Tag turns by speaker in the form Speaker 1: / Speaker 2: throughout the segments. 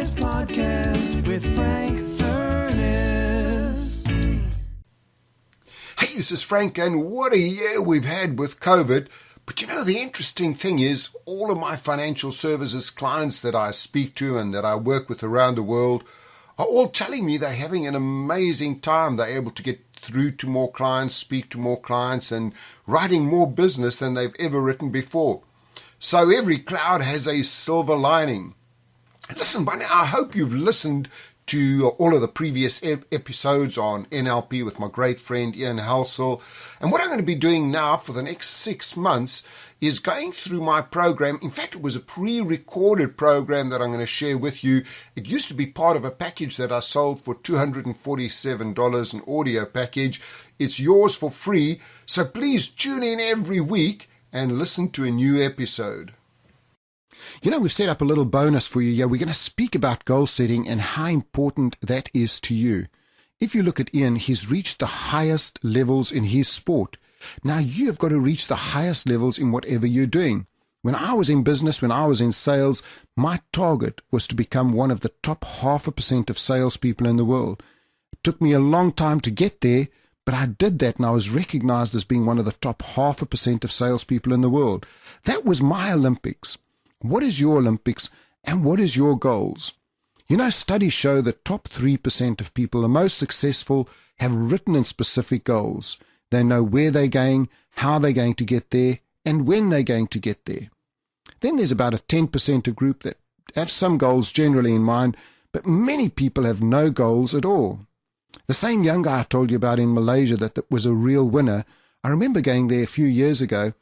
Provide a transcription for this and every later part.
Speaker 1: Fitness Podcast with Frank Furness.
Speaker 2: Hey, this is Frank, and what a year we've had with COVID. But you know, the interesting thing is, all of my financial services clients that I speak to and that I work with around the world are all telling me they're having an amazing time. They're able to get through to more clients, speak to more clients, and writing more business than they've ever written before. So every cloud has a silver lining. Listen, by now, I hope you've listened to all of the previous episodes on NLP with my great friend Ian Halsell. And what I'm going to be doing now for the next 6 months is going through my program. In fact, it was a pre-recorded program that I'm going to share with you. It used to be part of a package that I sold for $247, an audio package. It's yours for free. So please tune in every week and listen to a new episode. You know, we've set up a little bonus for you here. We're going to speak about goal setting and how important that is to you. If you look at Ian, he's reached the highest levels in his sport. Now, you have got to reach the highest levels in whatever you're doing. When I was in business, when I was in sales, my target was to become one of the top 0.5% of salespeople in the world. It took me a long time to get there, but I did that, and I was recognized as being one of the top 0.5% of salespeople in the world. That was my Olympics. What is your Olympics, and what is your goals? You know, studies show that top 3% of people, the most successful, have written in specific goals. They know where they're going, how they're going to get there, and when they're going to get there. Then there's about a 10% group that have some goals generally in mind, but many people have no goals at all. The same young guy I told you about in Malaysia that was a real winner, I remember going there a few years ago.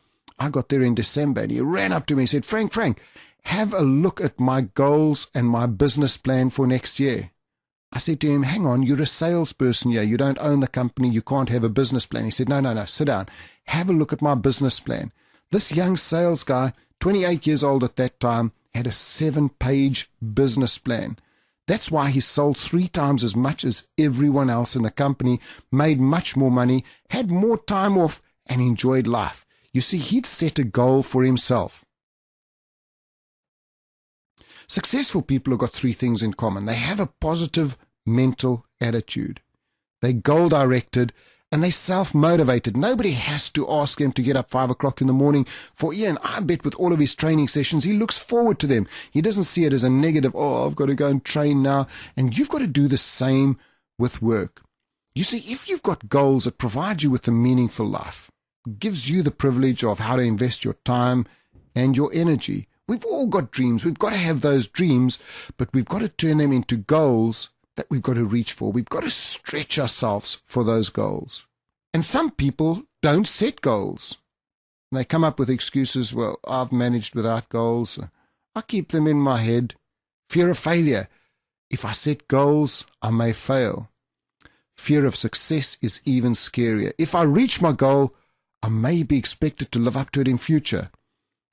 Speaker 2: I got there in December, and he ran up to me and said, Frank, have a look at my goals and my business plan for next year. I said to him, hang on, you're a salesperson here. You don't own the company. You can't have a business plan. He said, no, sit down. Have a look at my business plan. This young sales guy, 28 years old at that time, had a 7-page business plan. That's why he sold 3 times as much as everyone else in the company, made much more money, had more time off, and enjoyed life. You see, he'd set a goal for himself. Successful people have got 3 things in common. They have a positive mental attitude. They're goal-directed, and they're self-motivated. Nobody has to ask them to get up 5 o'clock in the morning. For Ian, I bet with all of his training sessions, he looks forward to them. He doesn't see it as a negative, I've got to go and train now. And you've got to do the same with work. You see, if you've got goals that provide you with a meaningful life, gives you the privilege of how to invest your time and your energy. We've all got dreams. We've got to have those dreams, but we've got to turn them into goals that we've got to reach for. We've got to stretch ourselves for those goals. And some people don't set goals. They come up with excuses, well, I've managed without goals. I keep them in my head. Fear of failure. If I set goals, I may fail. Fear of success is even scarier. If I reach my goal, I may be expected to live up to it in future.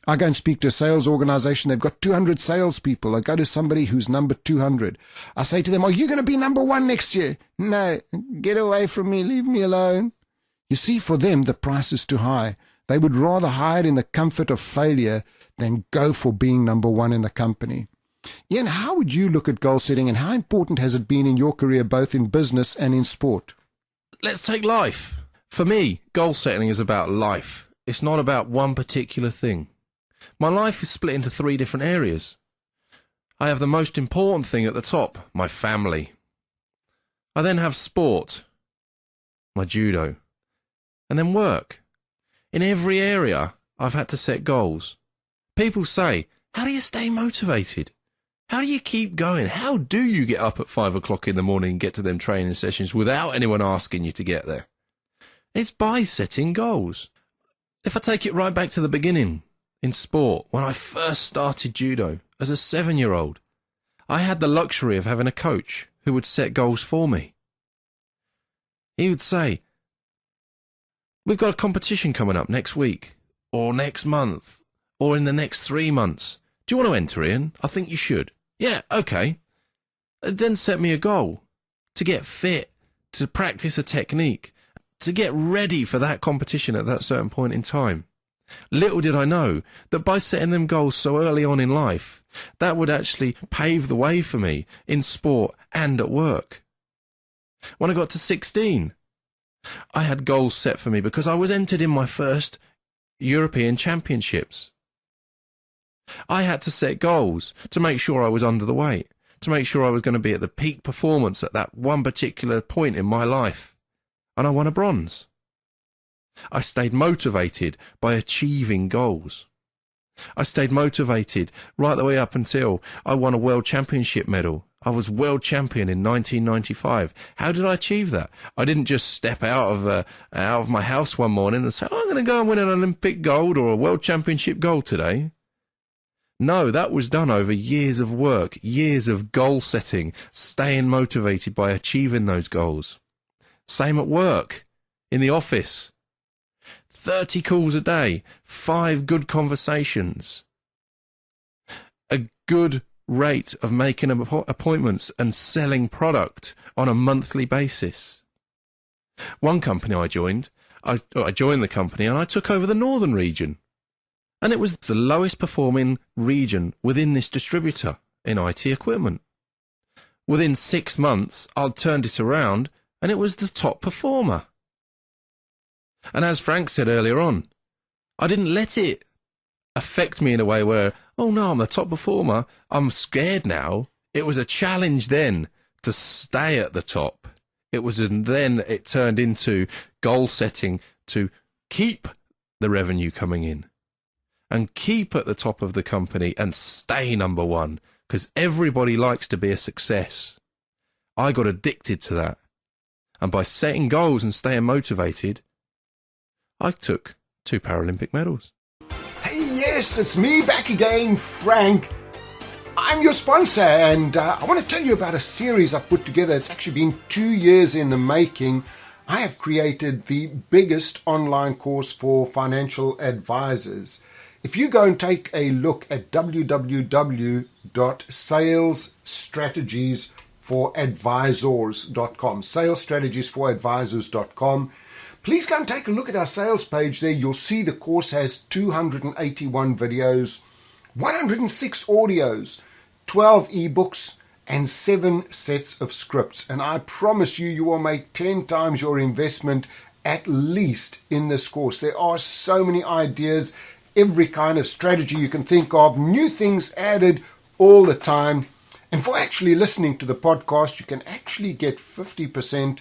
Speaker 2: I go and speak to a sales organization. They've got 200 salespeople. I go to somebody who's number 200. I say to them, are you going to be number 1 next year? No, get away from me. Leave me alone. You see, for them, the price is too high. They would rather hide in the comfort of failure than go for being number 1 in the company. Ian, how would you look at goal setting, and how important has it been in your career, both in business and in sport?
Speaker 3: Let's take life. For me, goal setting is about life. It's not about one particular thing. My life is split into 3 different areas. I have the most important thing at the top, my family. I then have sport, my judo, and then work. In every area, I've had to set goals. People say, how do you stay motivated? How do you keep going? How do you get up at 5 o'clock in the morning and get to them training sessions without anyone asking you to get there? It's by setting goals. If I take it right back to the beginning, in sport, when I first started judo as a 7-year-old, I had the luxury of having a coach who would set goals for me. He would say, we've got a competition coming up next week, or next month, or in the next 3 months. Do you want to enter in? I think you should. Yeah, okay. Then set me a goal to get fit, to practice a technique, to get ready for that competition at that certain point in time. Little did I know that by setting them goals so early on in life, That would actually pave the way for me in sport and at work. When I got to 16, I had goals set for me because I was entered in my first European Championships. I had to set goals to make sure I was under the weight, to make sure I was going to be at the peak performance at that one particular point in my life. And I won a bronze. I stayed motivated by achieving goals. I stayed motivated right the way up until I won a world championship medal. I was world champion in 1995. How did I achieve that? I didn't just step out of my house one morning and say, I'm going to go and win an Olympic gold or a world championship gold today. No, that was done over years of work, years of goal setting, staying motivated by achieving those goals. Same at work, in the office. 30 calls a day, 5 good conversations, a good rate of making appointments and selling product on a monthly basis. One company I joined the company and I took over the northern region. And it was the lowest performing region within this distributor in IT equipment. Within 6 months, I'd turned it around and it was the top performer. And as Frank said earlier on, I didn't let it affect me in a way where, oh no, I'm the top performer, I'm scared now. It was a challenge then to stay at the top. Then it turned into goal setting to keep the revenue coming in and keep at the top of the company and stay number one, because everybody likes to be a success. I got addicted to that. And by setting goals and staying motivated, I took 2 Paralympic medals.
Speaker 2: Hey, yes, it's me back again, Frank. I'm your sponsor, and I want to tell you about a series I've put together. It's actually been 2 years in the making. I have created the biggest online course for financial advisors. If you go and take a look at www.salesstrategiesforadvisors.com, salesstrategiesforadvisors.com, please go and take a look at our sales page there. You'll see the course has 281 videos, 106 audios, 12 ebooks, and 7 sets of scripts. And I promise you, you will make 10 times your investment at least in this course. There are so many ideas, every kind of strategy you can think of, new things added all the time. And for actually listening to the podcast, you can actually get 50%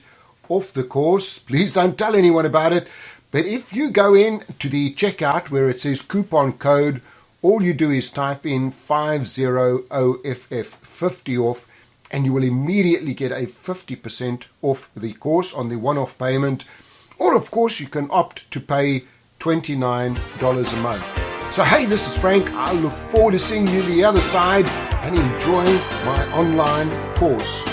Speaker 2: off the course. Please don't tell anyone about it. But if you go in to the checkout where it says coupon code, all you do is type in 50OFF50 off, and you will immediately get a 50% off the course on the one-off payment. Or, of course, you can opt to pay $29 a month. So, hey, this is Frank. I look forward to seeing you the other side and enjoying my online course.